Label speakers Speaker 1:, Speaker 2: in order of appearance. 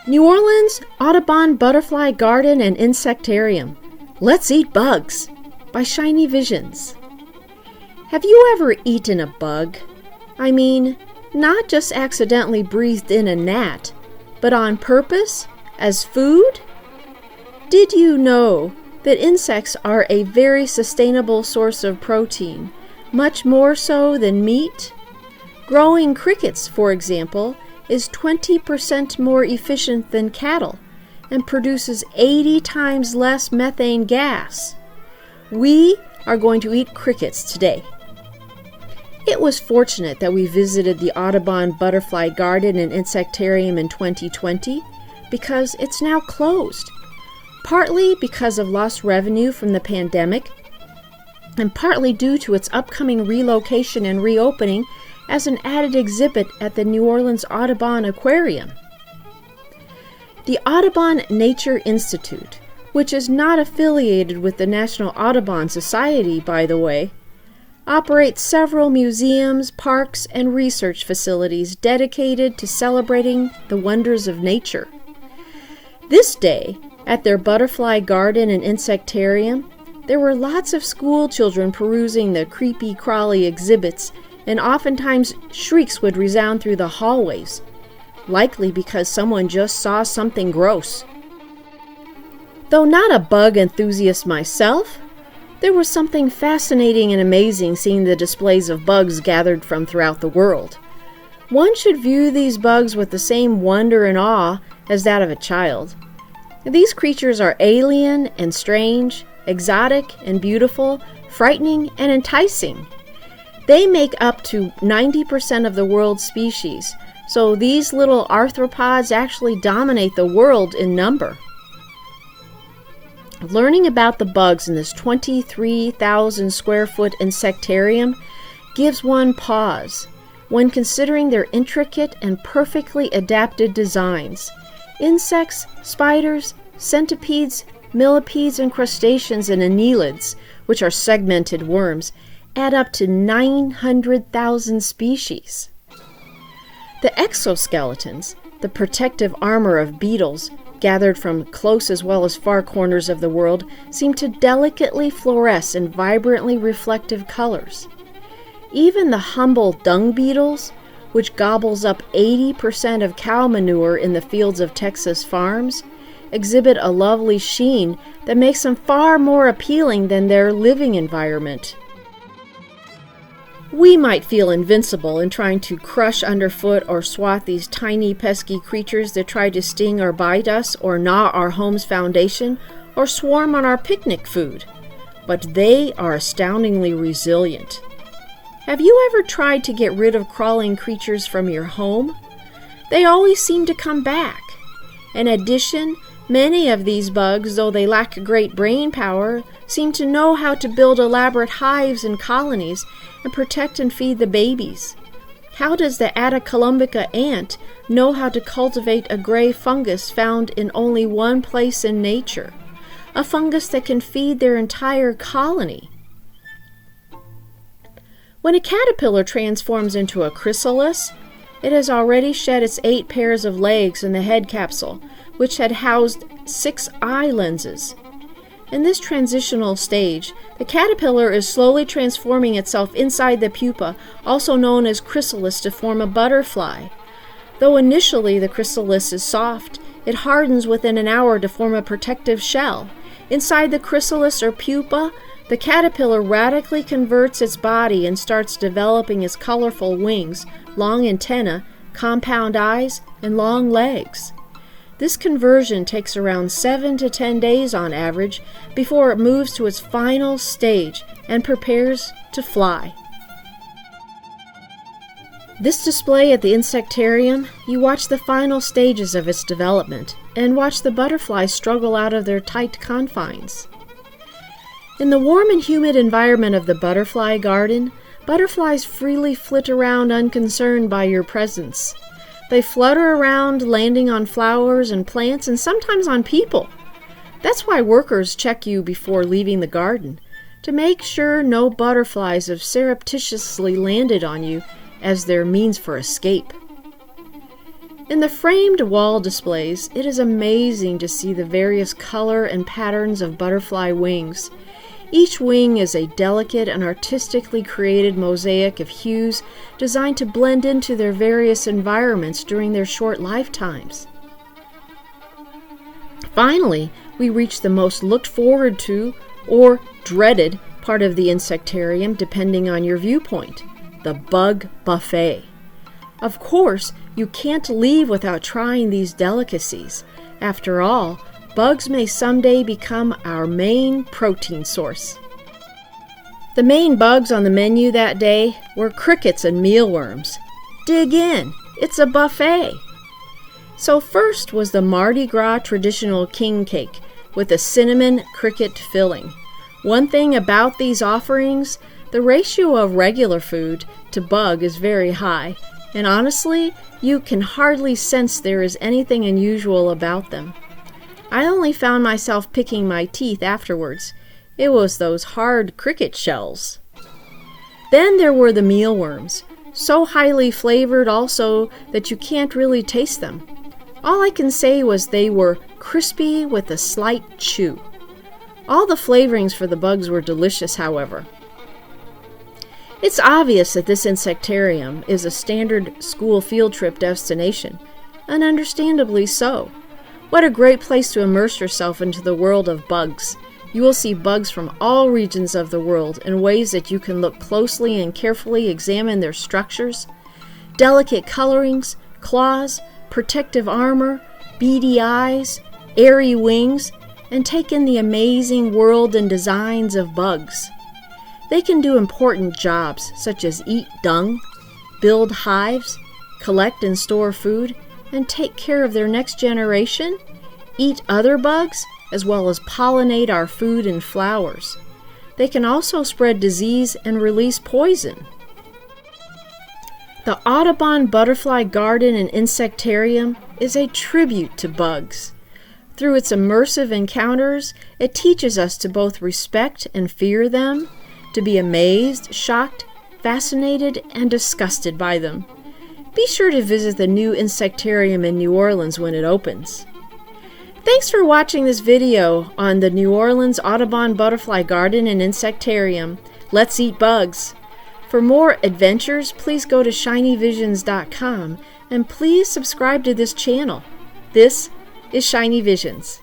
Speaker 1: New Orleans Audubon Butterfly Garden and Insectarium. Let's Eat Bugs by Shiny Visions. Have you ever eaten a bug? I mean, not just accidentally breathed in a gnat, but on purpose, as food? Did you know that insects are a very sustainable source of protein, much more so than meat? Growing crickets, for example, is 20% more efficient than cattle and produces 80 times less methane gas. We are going to eat crickets today. It was fortunate that we visited the Audubon Butterfly Garden and Insectarium in 2020 because it's now closed, partly because of lost revenue from the pandemic and partly due to its upcoming relocation and reopening as an added exhibit at the New Orleans Audubon Aquarium. The Audubon Nature Institute, which is not affiliated with the National Audubon Society, by the way, operates several museums, parks, and research facilities dedicated to celebrating the wonders of nature. This day, at their Butterfly Garden and Insectarium, there were lots of school children perusing the creepy, crawly exhibits, and oftentimes shrieks would resound through the hallways, likely because someone just saw something gross. Though not a bug enthusiast myself, there was something fascinating and amazing seeing the displays of bugs gathered from throughout the world. One should view these bugs with the same wonder and awe as that of a child. These creatures are alien and strange, exotic and beautiful, frightening and enticing. They make up to 90% of the world's species, so these little arthropods actually dominate the world in number. Learning about the bugs in this 23,000 square foot insectarium gives one pause when considering their intricate and perfectly adapted designs. Insects, spiders, centipedes, millipedes, and crustaceans and annelids, which are segmented worms, add up to 900,000 species. The exoskeletons, the protective armor of beetles, gathered from close as well as far corners of the world, seem to delicately fluoresce in vibrantly reflective colors. Even the humble dung beetles, which gobbles up 80% of cow manure in the fields of Texas farms, exhibit a lovely sheen that makes them far more appealing than their living environment. We might feel invincible in trying to crush underfoot or swat these tiny pesky creatures that try to sting or bite us or gnaw our home's foundation or swarm on our picnic food. But they are astoundingly resilient. Have you ever tried to get rid of crawling creatures from your home? They always seem to come back. In addition, many of these bugs, though they lack great brain power, seem to know how to build elaborate hives and colonies and protect and feed the babies. How does the columbica ant know how to cultivate a gray fungus found in only one place in nature? A fungus that can feed their entire colony. When a caterpillar transforms into a chrysalis, it has already shed its 8 pairs of legs in the head capsule, which had housed 6 eye lenses. In this transitional stage, the caterpillar is slowly transforming itself inside the pupa, also known as chrysalis, to form a butterfly. Though initially the chrysalis is soft, it hardens within an hour to form a protective shell. Inside the chrysalis or pupa, the caterpillar radically converts its body and starts developing its colorful wings, long antennae, compound eyes, and long legs. This conversion takes around 7 to 10 days on average before it moves to its final stage and prepares to fly. This display at the Insectarium, you watch the final stages of its development and watch the butterflies struggle out of their tight confines. In the warm and humid environment of the butterfly garden, butterflies freely flit around unconcerned by your presence. They flutter around, landing on flowers and plants and sometimes on people. That's why workers check you before leaving the garden, to make sure no butterflies have surreptitiously landed on you as their means for escape. In the framed wall displays, it is amazing to see the various color and patterns of butterfly wings. Each wing is a delicate and artistically created mosaic of hues designed to blend into their various environments during their short lifetimes. Finally, we reach the most looked forward to or dreaded part of the insectarium, depending on your viewpoint, the bug buffet. Of course, you can't leave without trying these delicacies. After all, bugs may someday become our main protein source. The main bugs on the menu that day were crickets and mealworms. Dig in, it's a buffet. So first was the Mardi Gras traditional king cake with a cinnamon cricket filling. One thing about these offerings, the ratio of regular food to bug is very high, and honestly, you can hardly sense there is anything unusual about them. I only found myself picking my teeth afterwards. It was those hard cricket shells. Then there were the mealworms, so highly flavored also that you can't really taste them. All I can say was they were crispy with a slight chew. All the flavorings for the bugs were delicious, however. It's obvious that this insectarium is a standard school field trip destination, and understandably so. What a great place to immerse yourself into the world of bugs. You will see bugs from all regions of the world in ways that you can look closely and carefully examine their structures, delicate colorings, claws, protective armor, beady eyes, airy wings, and take in the amazing world and designs of bugs. They can do important jobs such as eat dung, build hives, collect and store food, and take care of their next generation, eat other bugs, as well as pollinate our food and flowers. They can also spread disease and release poison. The Audubon Butterfly Garden and Insectarium is a tribute to bugs. Through its immersive encounters, it teaches us to both respect and fear them, to be amazed, shocked, fascinated, and disgusted by them. Be sure to visit the new Insectarium in New Orleans when it opens. Thanks for watching this video on the New Orleans Audubon Butterfly Garden and Insectarium. Let's eat bugs. For more adventures, please go to shinyvisions.com and please subscribe to this channel. This is Shiny Visions.